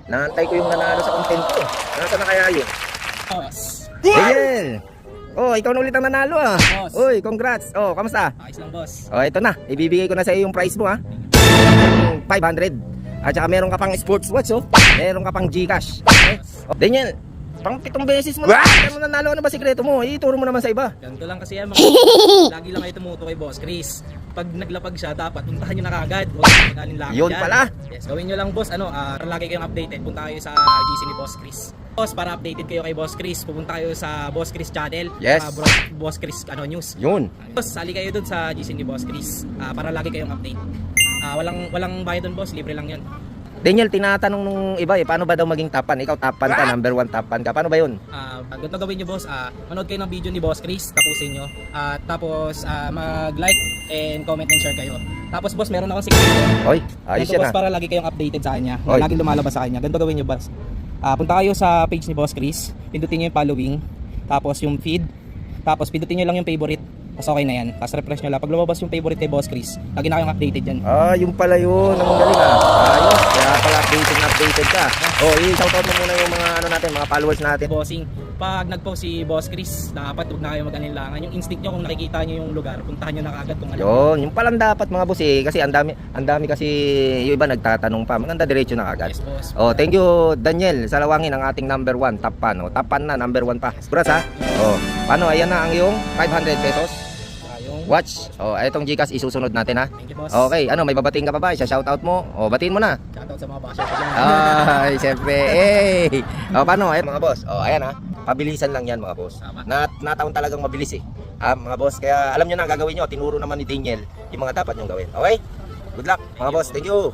Naantay ko yung nanalo sa content ko. Nasaan na kaya yun? Boss. Daniel! Oh, ikaw na ulit ang nanalo ah. Boss. Uy, congrats. Oh, kamusta? Ayos lang, boss. Oh, ito na. Ibibigay ko na sa iyo yung prize mo ha. 500. At saka meron ka pang sports watch oh. Meron ka pang GCash. Okay? Oh, Daniel, pang 7 beses mo na. Ano nanalo, ano ba sikreto mo? Ituro mo naman sa iba. Ganito lang kasi yan mga lagi lang kayo tumuto kay Boss Chris. Pag naglapag siya, dapat puntahan nyo na kagad. Huwag kang mag-alinlangan Yun dyan. pala. Yes, gawin nyo lang boss, para lagi kayong updated. Punta kayo sa GC ni Boss Chris. Boss, para updated kayo kay Boss Chris, pupunta kayo sa Boss Chris channel. Yes. Boss Chris news. Yun. Boss, sali kayo dun sa GC ni Boss Chris para lagi kayong update. Walang bayad dun boss, libre lang yun. Daniel, tinatanong nung iba paano ba daw maging tapan? Ikaw tapan ka, number 1 tapan ka. Paano ba yun? Ganito gawin nyo boss, manood kayo ng video ni Boss Chris, tapusin nyo. Tapos mag-like and comment and share kayo. Tapos boss, meron akong secret. Oy, ayos Ganito yan boss, ah. para lagi kayong updated sa kanya. Oy. Laging lumalabas sa kanya. Ganito gawin nyo boss. Punta kayo sa page ni Boss Chris, pindutin nyo yung following, tapos yung feed, tapos pindutin nyo lang yung favorite. Tapos okay na yan. Tapos refresh nyo lang. Pag lumabas yung favorite kay Boss Chris, lagi na kayong updated dyan. Yung pala yun. Ang galing ah. Ayos. Kaya pala updated ka. Oh, i-shoutout mo muna yung mga natin, mga followers natin. Bossing, pag nag-post si Boss Chris, dapat huwag na kayo mag-anilangan. Yung instinct nyo, kung nakikita nyo yung lugar, puntahan nyo na kagad kung alam. Yun, yung palang dapat mga boss eh. Kasi ang dami kasi yung iba nagtatanong pa. Maganda diretso na agad. Yes, boss. Oh, thank you Daniel. Salawangin ang ating number 1 tapan. Oh, tapan na number 1 pa. Buras ha. Oh, paano? Ayan na ang iyong 500 pesos. Yung Watch. Oh, itong GCash isusunod natin ha. thank you boss. Okay, ano, may babatiin ka pa ba? Shoutout mo. Oh, batiin mo na. Shoutout sa mga basher ko dyan. Ay, siyempre. Eh. Oh, paano? Mga boss. Oh, ayan ha. Pabilisan lang yan mga boss. Tama. Nataon talagang mabilis eh. Mga boss, kaya alam nyo na ang gagawin nyo. Tinuro naman ni Daniel yung mga dapat nyong gawin. Okay? Good luck mga boss. Thank you.